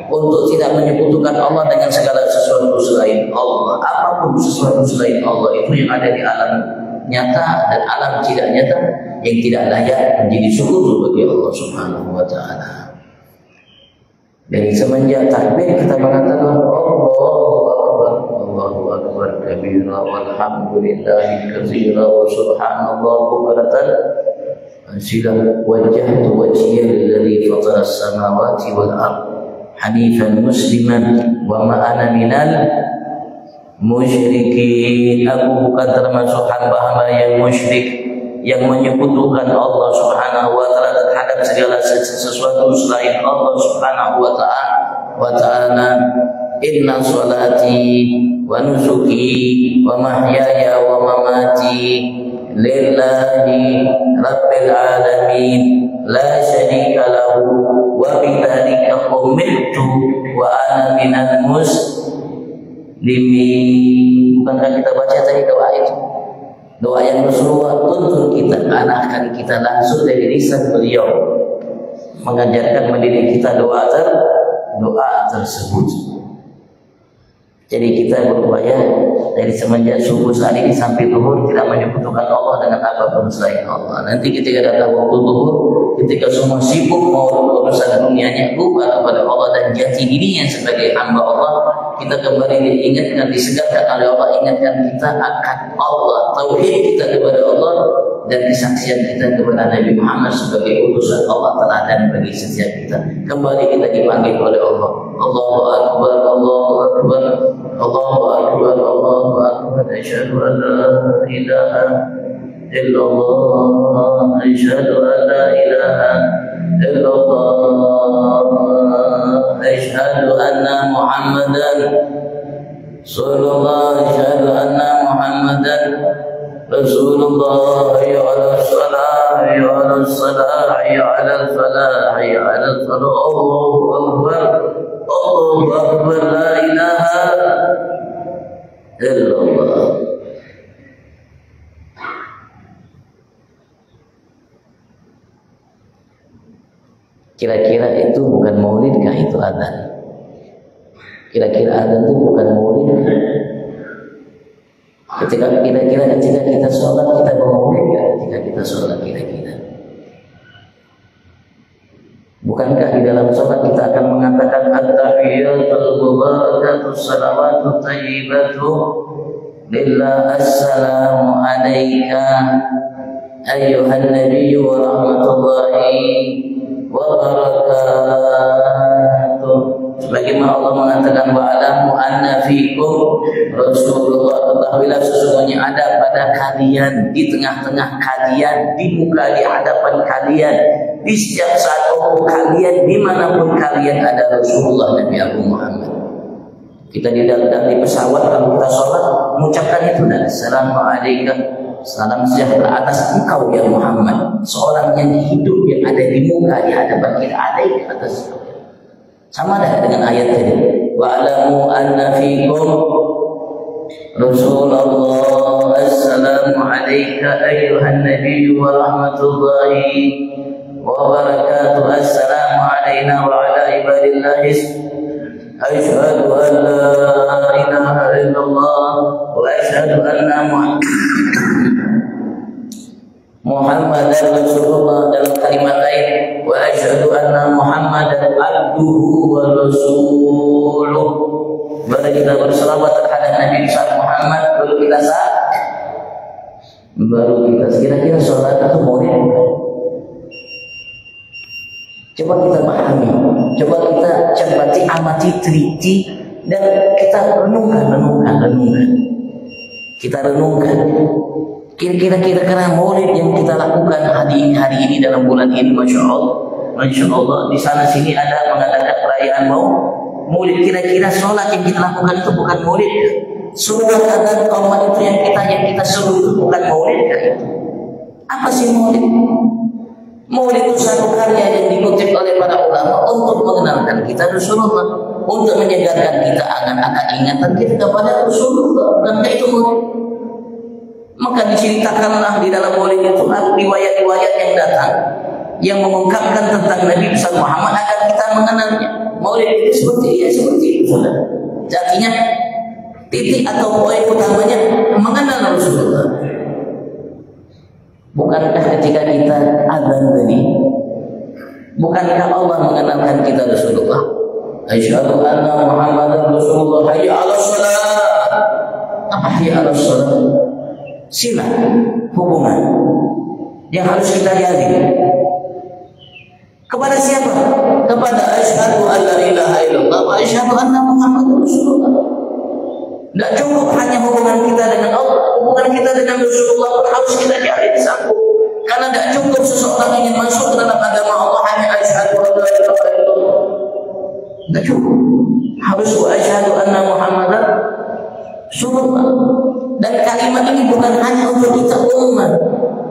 untuk tidak menyekutukan Allah dengan segala sesuatu selain Allah. Apapun sesuatu selain Allah itu yang ada di alam nyata dan alam tidak nyata, yang tidak layak menjadi sekutu bagi Allah Subhanahu wa taala. Dari semenjak takbir kita mengatakan Allahu Akbar, Allahu Akbar kabira walhamdulillahi katsira wa subhanallah bukratan asila wajjahtu wajhiya lilladzi fatara as-samawati wal ardh hanifan musliman wa ma ana minal musyrikin. Aku bukan termasuk hamba-hamba yang musyrik, yang menyekutukan Allah Subhanahu wa taala terhadap segala sesuatu selain Allah Subhanahu wa taala. Inna salati wa nusuki wa mahyaya wa mamati lillahi rabbil alamin la syarika lahu wa bidzalika umirtu wa ana minal muslimin. Bukankah kita baca tadi doa itu? Doa yang Rasulullah tuntun kita, arahkan kita langsung dari lisan beliau, mengajarkan mendidik kita doa tersebut. Jadi kita berupaya dari semenjak subuh saat ini sampai zuhur tidak menyekutukan Allah dengan apapun selain Allah. Nanti ketika datang waktu zuhur, ketika semua sibuk mau urusan dunianya, lupa kepada Allah dan jati dirinya sebagai hamba Allah, kita kembali diingatkan, disegarkan oleh Allah, ingatkan kita akan Allah, tauhid kita kepada Allah, dan kesaksian kita kepada Nabi Muhammad sebagai utusan Allah teladan bagi setiap kita. Kembali kita dipanggil oleh Allah. Allahu Akbar, Allahu Akbar, Allahu Akbar, Allahu Akbar. Asyhadu an la ilaha illallah, asyhadu an la ilaha illallah, asyhadu anna Muhammadan Rasulullah, asyhadu anna Muhammadan Rasulullah. Hayya 'ala shalah, hayya 'ala salah, hayya 'ala falah, hayya 'ala salah. Allahu Akbar, Allahu Akbar, la ilaha illallah. Kira-kira itu bukan maulid kah itu adzan? Kira-kira adzan itu bukan maulid kah? Kira-kira ketika kita sholat kita bermaulid kah? Ketika kita sholat kira-kira, bukankah di dalam sholat kita akan mengatakan at-tahiyatul mubarakatus salawatut thayyibatu lillah, assalamu alayka ayyuhan nabiyyu wa rahmatullahi wa barakatuh. Sebagaimana Allah mengatakan wa alamu anna fikum Rasulullah, ketahuilah sesungguhnya ada pada kalian, di tengah-tengah kalian, di muka, di hadapan kalian, di setiap saat kalian, dimanapun kalian ada Rasulullah Nabi Muhammad. Kita di dalam di pesawat kalau kita sholat mengucapkan itu, dan assalamualaikum, salam sejahtera atas engkau ya Muhammad, seorang yang hidup yang ada di muka, di hadapan kita, ada di atas. Sama dengan ayat tadi, wa'lamu anna fikum Rasulullah, assalamu alayka ayyuhan nabiyyu wa rahmatullahi wa barakatuh, assalamu alayna wa ala ibadillahi asyhadu an la ilaha illallah wa asyhadu anna Muhammadan Muhammadar Rasulullah dalam kalimat lain, wa asyhadu anna Muhammadan abduhu wa rasuluh. Baru kita berselawat terhadap Nabi Muhammad, baru kita kira-kira sholat itu boleh bukan? Coba kita pahami, coba kita cermati, amati, teliti, dan kita renungkan. Kita renungkan. Kira-kira maulid yang kita lakukan hari ini dalam bulan ini, masya Allah, di sana sini ada mengadakan perayaan maulid. Kira-kira sholat yang kita lakukan itu bukan maulid ya? Surat dan qomat itu yang kita suruh itu bukan maulid ya? Apa sih maulid? Maulid itu satu karya yang dikutip oleh para ulama untuk mengenalkan kita Rasulullah, untuk menyegarkan kita akan ingatan kita kepada Rasulullah, dan itu maulid. Maka diceritakanlah di dalam maulid itu riwayat-riwayat yang datang yang mengungkapkan tentang Nabi besar Muhammad agar kita mengenalnya. Maulid itu seperti itu. Artinya titik atau poin utamanya mengenal Rasulullah. Bukankah ketika kita azan tadi, bukankah Allah mengenalkan kita Rasulullah? Asyhadu anna Muhammadar Rasulullah, hayya 'alas shalah. Apa hayya 'alas shalah? Sila hubungan yang harus kita jalin. Kepada siapa? Kepada asyhadu an la ilaha illallah wa asyhadu anna Muhammadar Rasulullah. Tidak cukup hanya hubungan kita dengan Allah, hubungan kita dengan Rasulullah pun harus kita jalin sambung. Karena tidak cukup seseorang ingin masuk ke dalam agama Allah hanya asyhadu an la ilaha illallah. Tidak cukup. Harus wa asyhadu anna Muhammadar Rasulullah. Dan kalimat ini bukan hanya untuk kita umat.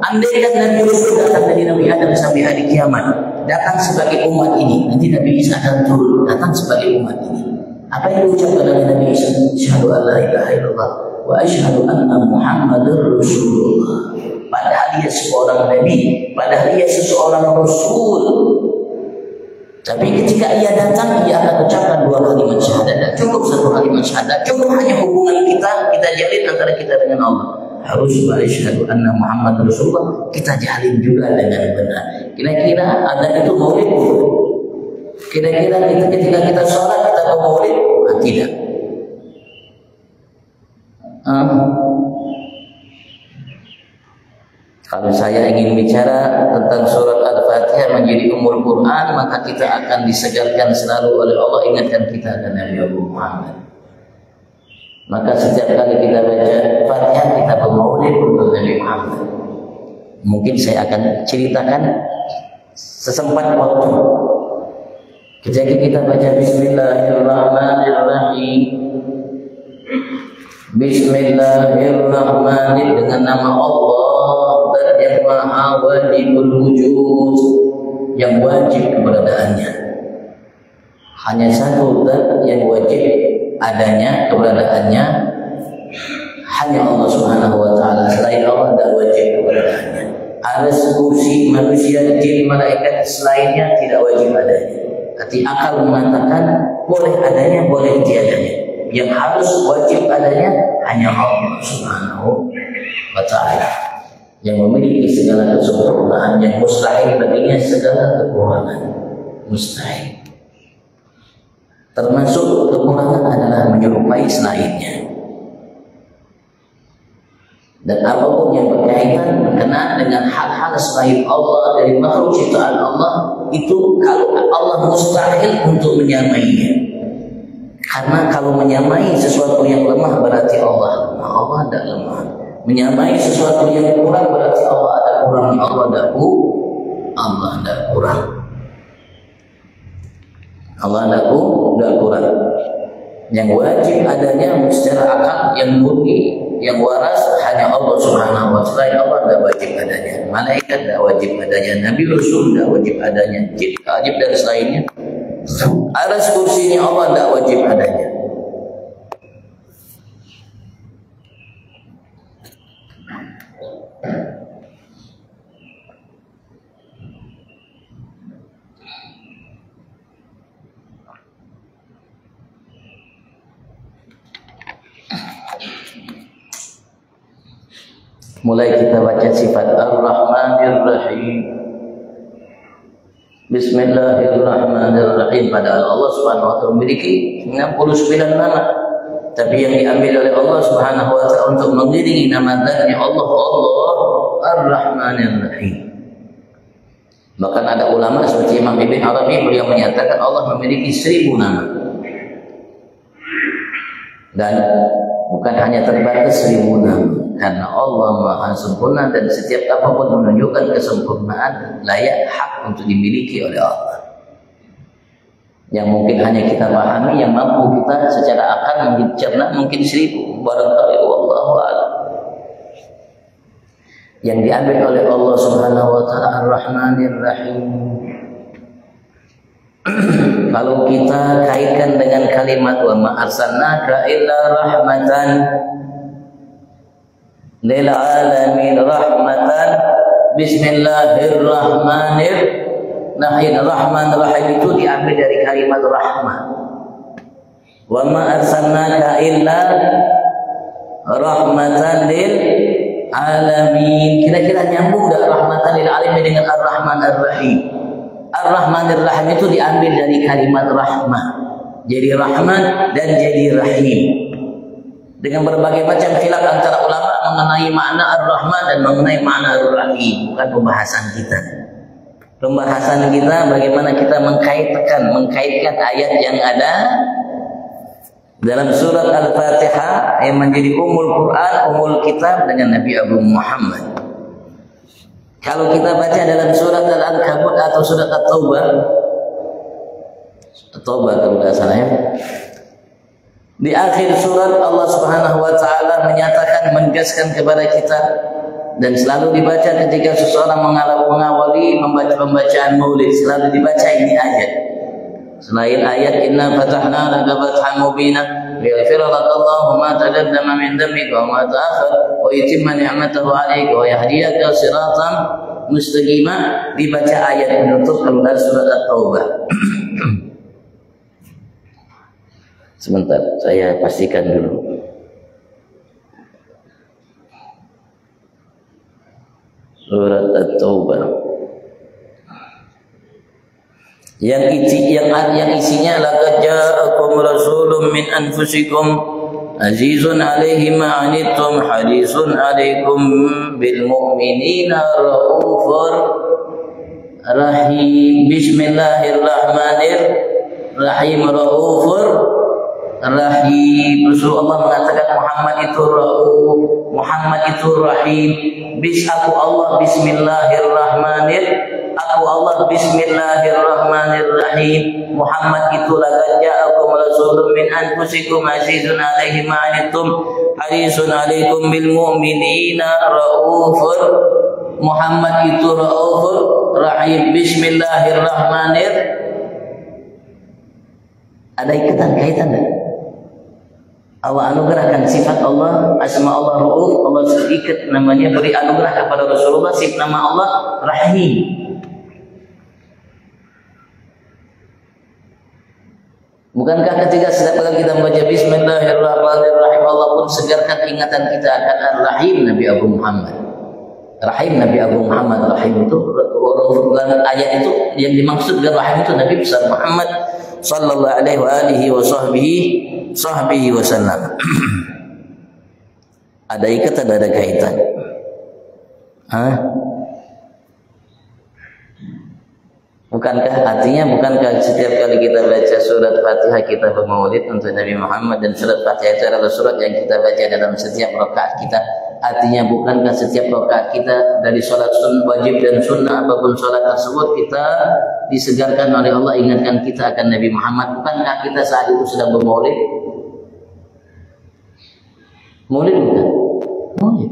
Andaikan Nabi Rasul datang dari Nabi Adam sampai hari kiamat, datang sebagai umat ini, nanti Nabi Isa akan turun, datang sebagai umat ini. Apa yang diucapkan oleh Nabi Isa? Asyhadu an la ilaha illallah wa asyhadu anna Muhammadar Rasulullah. Padahal dia seorang nabi, padahal dia seseorang rasul. Tapi ketika ia datang, ia akan ucapkan dua kalimat syahadat. Dan cukup satu kalimat syahadat, cukup hanya hubungan kita jalin antara kita dengan Allah. Harus wa asyhadu anna Muhammad Rasulullah, kita jalin juga dengan benar. Kira-kira ada itu maulid? Kira-kira kita ketika kita sholat kita ke maulid? Tidak. Kalau saya ingin bicara tentang surat Al-Fatihah menjadi ummul Quran, maka kita akan disegarkan selalu oleh Allah, ingatkan kita dan Nabi Muhammad. Maka setiap kali kita baca Fatihah kita bermaulid untuk Nabi Muhammad. Mungkin saya akan ceritakan sesempat waktu. Ketika kita baca Bismillahirrahmanirrahim, Bismillahirrahmanirrahim, dengan nama Allah dan yang maha wajibul wujud, yang wajib keberadaannya. Hanya satu zat yang wajib adanya, keberadaannya, hanya Allah Subhanahu wa taala. Selain Allah tidak wajib keberadaannya. Aras, kursi, manusia, jin, malaikat selainnya tidak wajib adanya. Hati akal mengatakan boleh adanya, boleh tiadanya. Yang harus wajib adanya hanya Allah Subhanahu wa taala, yang memiliki segala kesempurnaan, yang mustahil baginya segala kekurangan. Mustahil. Termasuk kekurangan adalah menyerupai selainnya. Dan apapun yang berkaitan berkenaan dengan hal-hal selain Allah dari makhluk ciptaan Allah, itu kalau Allah mustahil untuk menyamainya. Karena kalau menyamai sesuatu yang lemah berarti Allah tidak lemah. Menyamai sesuatu yang kurang berarti Allah ada kurang. Allah ada kurang. Allah ada kurang. Yang wajib adanya secara akal, yang murni, yang waras hanya Allah Subhanahu wa taala. Allah tidak wajib adanya. Malaikat tidak wajib adanya. Nabi Rasul tidak wajib adanya. Jin, wajib dan selainnya. Aras, kursinya Allah tidak wajib adanya. Mulai kita baca sifat Ar-Rahmanir Rahim. Bismillahirrahmanirrahim. Padahal Allah Subhanahu wa taala memiliki 69 nama. Tapi yang diambil oleh Allah Subhanahu wa taala untuk mengiringi nama zatnya Allah Ar-Rahmanir Rahim. Bahkan ada ulama seperti Imam Ibn Arabi, beliau menyatakan Allah memiliki 1000 nama. Dan bukan hanya terbatas 1000 nama, karena Allah Maha Sempurna dan setiap apapun menunjukkan kesempurnaan layak hak untuk dimiliki oleh Allah. Yang mungkin hanya kita pahami, yang mampu kita secara akal mencerna mungkin 1000, barangkali wallahu a'lam. Yang diambil oleh Allah Subhanahu wa taala Ar-Rahmanir Rahim. Kalau kita kaitkan dengan kalimat wa ma arsalnaka illa rahmatan lil alamin, rahmatan, bismillahirrahmanirrahim. Rahman Rahim itu diambil dari kalimat rahmah. Wa ma arsalnaka illa rahmatan lil alamin. Kira-kira nyambung enggak rahmatan lil alamin dengan Ar-Rahman Ar-Rahim? Ar-Rahmanir Rahim itu diambil dari kalimat rahmah, jadi rahman dan jadi rahim. Dengan berbagai macam khilaf antara ulama mengenai makna Ar-Rahman dan mengenai makna Ar-Rahim, bukan pembahasan kita. Pembahasan kita bagaimana kita mengkaitkan ayat yang ada dalam surat Al-Fatihah yang menjadi umul Quran, umul kitab dengan Nabi Abu Muhammad. Kalau kita baca dalam surat Al-Ankabut atau surat At-Taubah, kalau tidak salah ya, di akhir surat Allah Subhanahu wa taala menyatakan, menegaskan kepada kita, dan selalu dibaca ketika seseorang mengawali pembacaan maulid, selalu dibaca ini ayat. Selain ayat inna fatahna laka fathan mubina liyaghfira laka Allahu ma taqaddama min dhanbika wa ma ta'akhkhara wa yutimma ni'matahu 'alaika wa yahdiyaka siratan mustaqima, dibaca ayat penutup keluar surat At-Taubah. Sebentar, saya pastikan dulu. Surat At-Taubah yang isinya laqad ja'akum rasulun min anfusikum azizun 'alaihi ma 'anittum harisun 'alaikum bil mu'minina raufur rahim. Bismillahirrahmanirrahim, raufur rahim. Rasulullah mengatakan Muhammad itu rauf, Muhammad itu rahim. Aku Allah bismillahirrahmanirrahim. Muhammad itu laqad ja'akum rasulun min anfusikum azizun 'alaihi ma 'anittum harisun 'alaikum bil mu'minina raufur. Muhammad itu raufur rahim. Bismillahirrahmanirrahim. Ada kaitan enggak? Allah anugerahkan sifat Allah, asma Allah Rauf, Allah ikat namanya, beri anugerah kepada Rasulullah sifat nama Allah Rahim. Bukankah ketika setiap kali kita membaca Bismillahirrahmanirrahim, Allah pun segarkan ingatan kita akan Ar-Rahim Nabi Abu Muhammad. Rahim Nabi Abu Muhammad, Rahim itu dalam ayat itu yang dimaksud dengan Rahim itu Nabi besar Muhammad sallallahu alaihi wa sahbihi wasallam. Ada ikatan, ada kaitan. Bukankah setiap kali kita baca surat Fatihah kita bermaulid untuk Nabi Muhammad, dan surat Fatihah itu adalah surat yang kita baca dalam setiap rakaat kita. Artinya bukankah setiap rakaat kita dari salat wajib dan sunnah apapun salat tersebut kita disegarkan oleh Allah, ingatkan kita akan Nabi Muhammad. Bukankah kita saat itu sedang bermaulid? Maulid bukan? Maulid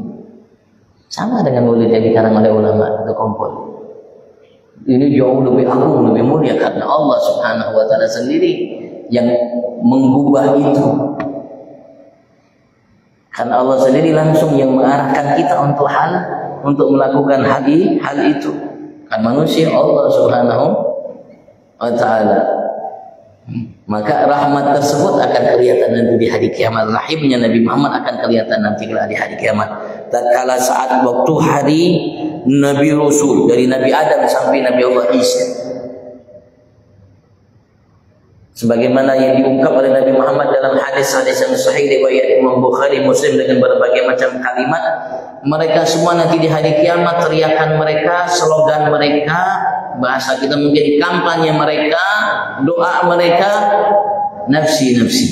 sama dengan maulid yang dikarang oleh ulama atau kompol. Ini jauh lebih agung, lebih mulia, karena Allah Subhanahu wa taala sendiri yang mengubah itu. Karena Allah sendiri langsung yang mengarahkan kita untuk melakukan hal itu. Kan manusia Allah Subhanahu wa taala. Maka rahmat tersebut akan kelihatan nanti di hari kiamat. Rahimnya Nabi Muhammad akan kelihatan nanti di hari kiamat. Tatkala saat waktu hari Nabi Rasul, dari Nabi Adam sampai Nabi Allah Isa, sebagaimana yang diungkap oleh Nabi Muhammad dalam hadis-hadis yang sahih riwayat Imam Bukhari, Muslim dengan berbagai macam kalimat, mereka semua nanti di hari kiamat teriakan mereka, slogan mereka, bahasa kita mungkin kampanye mereka, doa mereka, nafsi nafsi.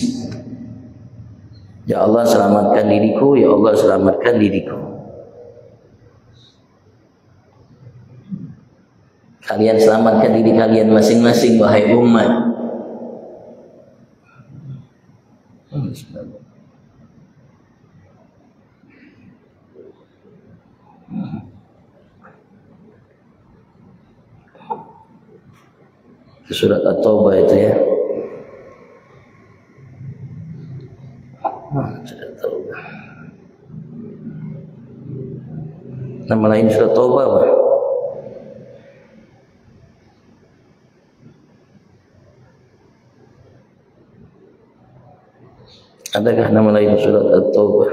Ya Allah selamatkan diriku, ya Allah selamatkan diriku. Kalian selamatkan diri kalian masing-masing wahai umat. Surat At-Taubah itu ya. Surat At-Taubah. Nama lain surat Taubah apa? Adakah nama lain surat At-Taubah?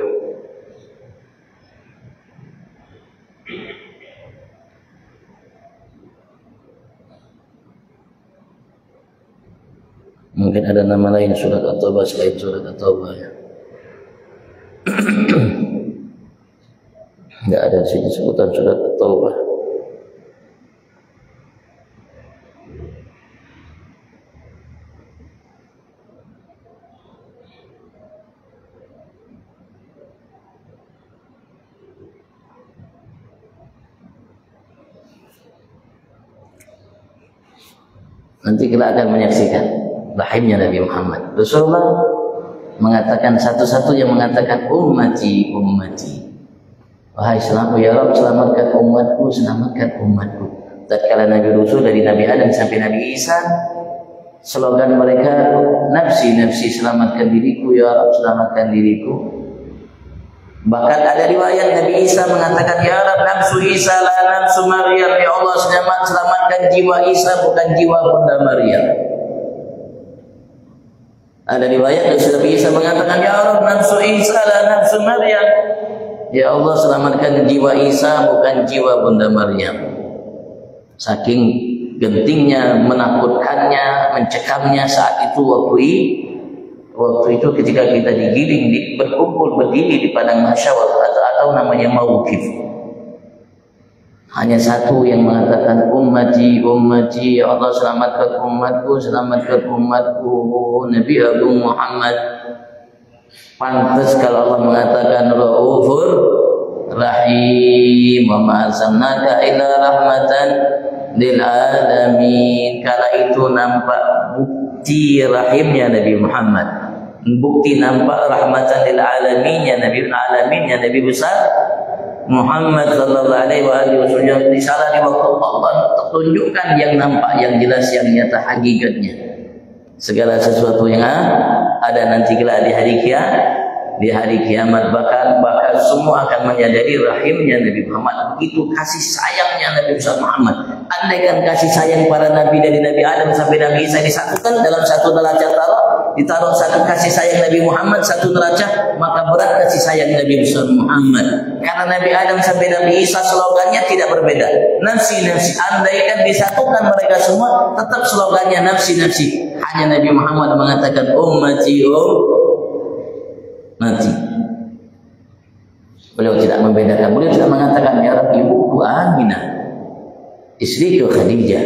Mungkin ada nama lain surat At-Taubah selain surat At-Taubah ya. Enggak ada sini sebutan surat At-Taubah. Nanti kita akan menyaksikan rahimnya Nabi Muhammad. Rasulullah mengatakan, satu-satu yang mengatakan ummati, ummati. Wahai selamatku ya Rabb, selamatkan umatku, selamatkan umatku. Tatkala Nabi Rasul dari Nabi Adam sampai Nabi Isa, slogan mereka nafsi, nafsi, selamatkan diriku ya Rabb, selamatkan diriku. Bahkan ada riwayat Nabi Isa mengatakan, ya Rabb, nafsu Isa la nafsu Maryam, ya Allah selamatkan jiwa Isa bukan jiwa Bunda Maryam. Ada riwayat Nabi Isa mengatakan, ya Rabb, nafsu Isa la nafsu Maryam, ya Allah selamatkan jiwa Isa bukan jiwa Bunda Maryam. Saking gentingnya, menakutkannya, mencekamnya saat itu waktu itu ketika kita digiring, berkumpul berdiri di padang mahsyar atau namanya mauqif. Hanya satu yang mengatakan ummati, ummati, ya Allah selamatkan umatku, selamatkan umatku, Nabi Agung Muhammad. Pantas kalau Allah mengatakan Raufur Rahim, wa ma arsalnaka illa rahmatan lil alamin. Kala itu nampak bukti rahimnya Nabi Muhammad, bukti nampak rahmatan lil alaminnya Nabi besar Muhammad sallallahu alaihi wasallam. Di salah di waktu Allah tunjukkan yang nampak, yang jelas, yang nyata hakikatnya. Segala sesuatu yang ada nanti kelak di hari kiamat bakal semua akan menyadari rahimnya Nabi Muhammad. Begitu kasih sayangnya Nabi besar Muhammad. Andaikan kasih sayang para nabi dari Nabi Adam sampai Nabi Isa disatukan dalam satu neraca ditaruh satu kasih sayang Nabi Muhammad satu neraca, maka berat kasih sayang Nabi besar Muhammad. Karena Nabi Adam sampai Nabi Isa slogannya tidak berbeda, nafsi nafsi. Andaikan disatukan mereka semua tetap slogannya nafsi nafsi. Hanya Nabi Muhammad mengatakan ummati, ummati. Beliau tidak membedakan, beliau tidak mengatakan ya Rabbi, ibuku Aminah, istriku Khadijah,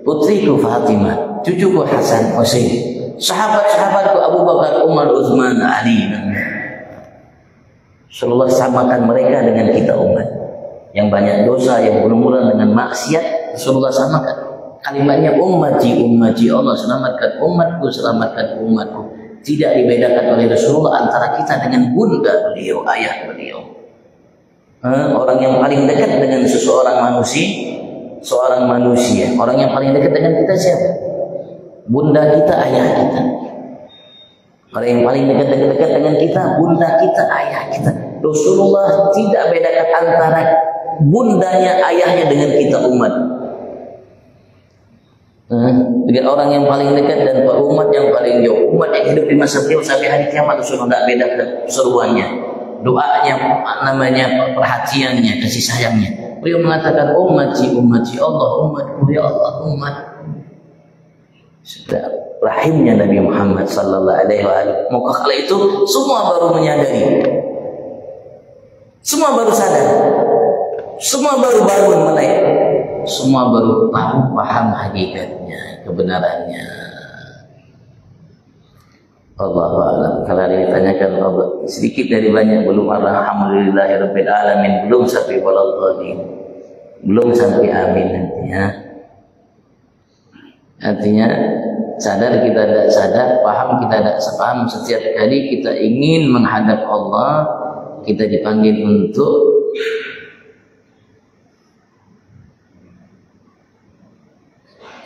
putriku Fatimah, cucuku Hasan Husain, sahabat-sahabatku Abu Bakar, Umar, Utsman, Ali. Rasulullah samakan mereka dengan kita umat yang banyak dosa, yang berumuran dengan maksiat. Rasulullah samakan kalimatnya ummati, ummati, Allah selamatkan umatku, selamatkan umatku. Tidak dibedakan oleh Rasulullah antara kita dengan bunda beliau, ayah beliau. Orang yang paling dekat dengan seorang manusia, orang yang paling dekat dengan kita siapa? Bunda kita, ayah kita. Orang yang paling dekat dengan kita, bunda kita, ayah kita. Rasulullah tidak bedakan antara bundanya, ayahnya dengan kita umat. dengan orang yang paling dekat dan umat yang paling jauh, umat yang hidup di masa beliau sampai hari kiamat sudah tidak beda seruannya, doanya, namanya perhatiannya, kasih sayangnya. Beliau mengatakan ummati ummati Allah umatku ya Allah umat. Sudah rahimnya Nabi Muhammad sallallahu alaihi wasallam. Maka kala itu semua baru menyadari, semua baru sadar, semua baru bangun melek, semua baru tahu paham hakikatnya, kebenarannya. Allahu a'lam. Kalau ditanyakan sedikit dari banyak belum, alhamdulillahirabbil alamin, belum sampai waladhdallin, belum sampai amin nantinya. Artinya sadar kita tidak sadar, paham kita tidak sepaham, setiap kali kita ingin menghadap Allah, kita dipanggil untuk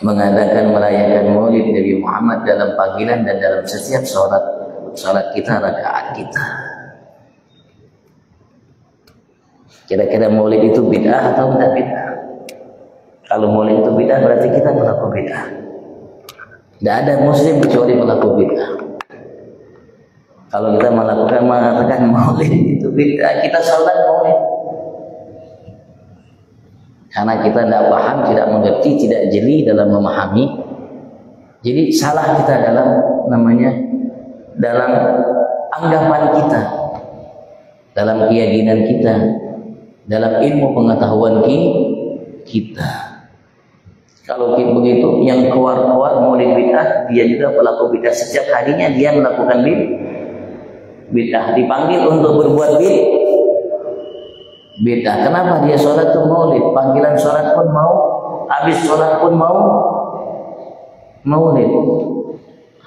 mengadakan merayakan Maulid Nabi Muhammad dalam panggilan dan dalam setiap salat kita, rakaat kita. Kira-kira Maulid itu bid'ah atau tidak bid'ah? Kalau Maulid itu bid'ah berarti kita pelaku bid'ah. Tidak ada muslim kecuali pelaku bid'ah. Kalau kita mengatakan Maulid itu bid'ah, kita salat Maulid. Karena kita tidak paham, tidak mengerti, tidak jeli dalam memahami. Jadi salah kita dalam dalam anggapan kita, dalam keyakinan kita, dalam ilmu pengetahuan kita. Kalau begitu, yang keluar-keluar Maulid bid'ah, dia juga pelaku bid'ah. Setiap harinya dia melakukan bid'ah, dipanggil untuk berbuat bid'ah. Kenapa dia sholat tuh Maulid? Panggilan sholat pun mau, habis sholat pun mau Maulid.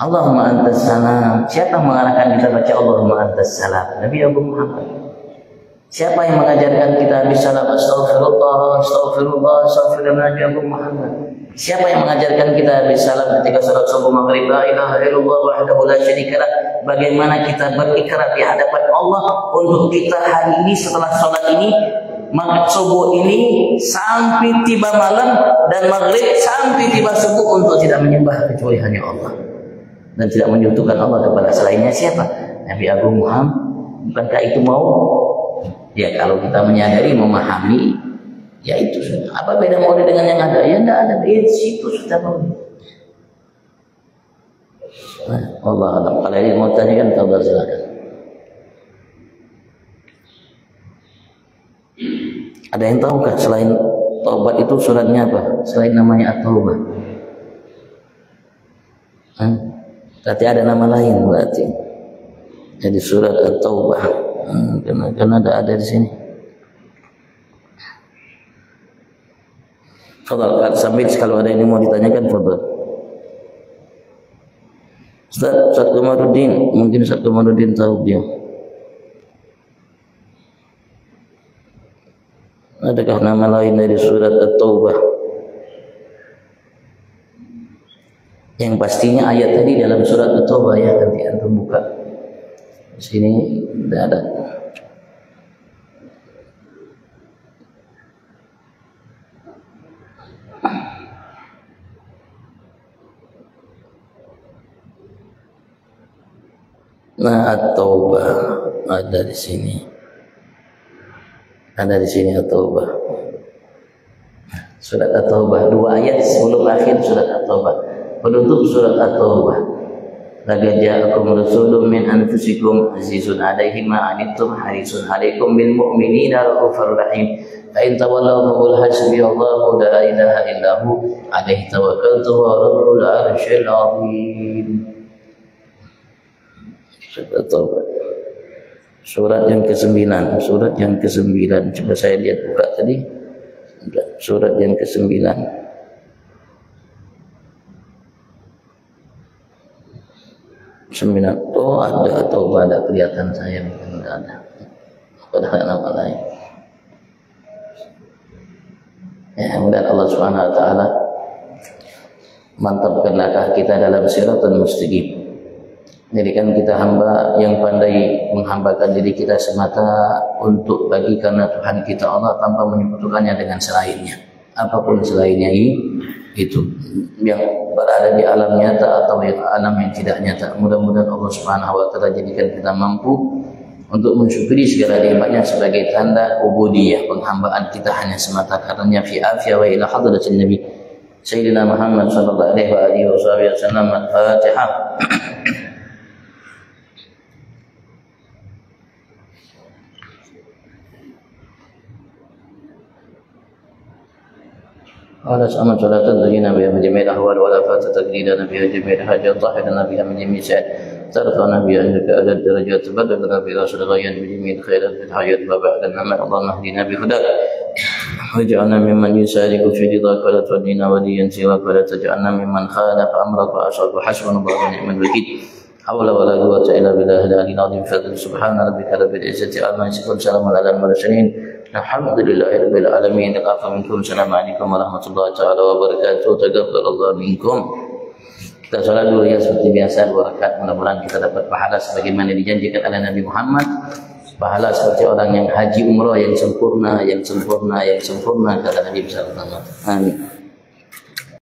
Allahumma antas salam. Siapa yang mengarahkan kita baca Allahumma antas salam? Nabi Abu Muhammad. Siapa yang mengajarkan kita habis salam astagfirullah, astagfirullah, astagfirullah? Nabi Abu Muhammad. Siapa yang mengajarkan kita habis salam ketika salat subuh maghrib, la ilaha illallah wahdahu la syarikalah? Bagaimana kita berikrar di hadapan Allah untuk kita hari ini setelah sholat ini, maghrib subuh ini sampai tiba malam dan maghrib sampai tiba subuh untuk tidak menyembah kecuali hanya Allah dan tidak menyekutukan Allah kepada selainnya. Siapa? Nabi Abu Muhammad. Bukankah itu mau? Ya kalau kita menyadari, memahami, ya itu sudah. Apa beda Maulid dengan yang ada? Ya tidak ada. Ya situ sudah Maulid. Nah, Allah alam. Kalau ini mau tanyakan, tahu silakan. Ada yang tahu nggak selain taubat itu suratnya apa? Selain namanya At-Taubah. Berarti ada nama lain berarti. Jadi surat At-Taubah. Karena ada di sini. Kalau sambil kalau ada yang mau ditanyakan, fadhil. Ustaz Komarudin, mungkin Ustaz Komarudin tahu dia. Adakah nama lain dari surat At-Taubah? Yang pastinya ayat tadi dalam surat At-Taubah ya, nanti antum buka. Di sini tidak ada. Nah, At-Taubah ada di sini. Ada di sini At-Taubah. Surat At-Taubah 2 ayat sebelum akhir surat At-Taubah. Penutup surat At-Taubah. Laqad ja'akum rasulun min anfusikum azizun 'alaihi ma 'anittum harisun 'alaikum bil mu'minina raufur rahim. Fa in tawallaw faqul hasbiyallahu la ilaha illa hu 'alaihi tawakkaltu wa rabbul 'arsyil 'azim. Surat yang ke-9, surat yang ke-9. Coba saya lihat buka tadi. Surat yang ke-9. Oh ada atau ada kelihatan saya mungkin tidak ada. Padahal nama lain. Ya, mudah Allah Subhanahu wa taala mantapkan langkah kita dalam siratal mustaqim. Jadikan kita hamba yang pandai menghambakan diri kita semata untuk karena Tuhan kita Allah tanpa menyekutukannya dengan selainnya. Apapun selainnya itu yang berada di alam nyata atau yang alam yang tidak nyata. Mudah-mudahan Allah Subhanahu wa taala jadikan kita mampu untuk mensyukuri segala nikmatnya sebagai tanda ubudiyah, penghambaan kita hanya semata karenanya. Fi afiyah wa ila hadratin Nabi Sayyidina Muhammad sallallahu alaihi wasallam. Al-Fatihah. على سأمة ولا تنزلنا بها من جميع الأهوال ولا فات تقديرنا بها جميع الحاجات طاهرنا بها من جميع السائل ترفعنا بها عندك أعلى الدرجات تبلغنا بها رسل غيان بجميع الخيرات في الحياة ما بعد النعمة. اللهم اهدنا بهداك واجعلنا ممن يسارك في رضاك ولا تولينا وليا سواك ولا تجعلنا ممن خالف أمرك وأشرك وحسبنا الله ونعم الوكيل. حول ولا قوة إلا بالله العلي العظيم. بفضل سبحان ربك رب العزة عما يصفون سلام على المرسلين الحمد لله رب العالمين. العفو منكم. السلام عليكم ورحمة الله تعالى وبركاته. تقبل الله منكم. Kita sholat dulu ya seperti biasa 2 rakaat. Mudah-mudahan kita dapat pahala sebagaimana dijanjikan oleh Nabi Muhammad. Pahala seperti orang yang haji umrah yang sempurna, yang sempurna, yang sempurna kata Nabi sallallahu alaihi wasallam. Amin.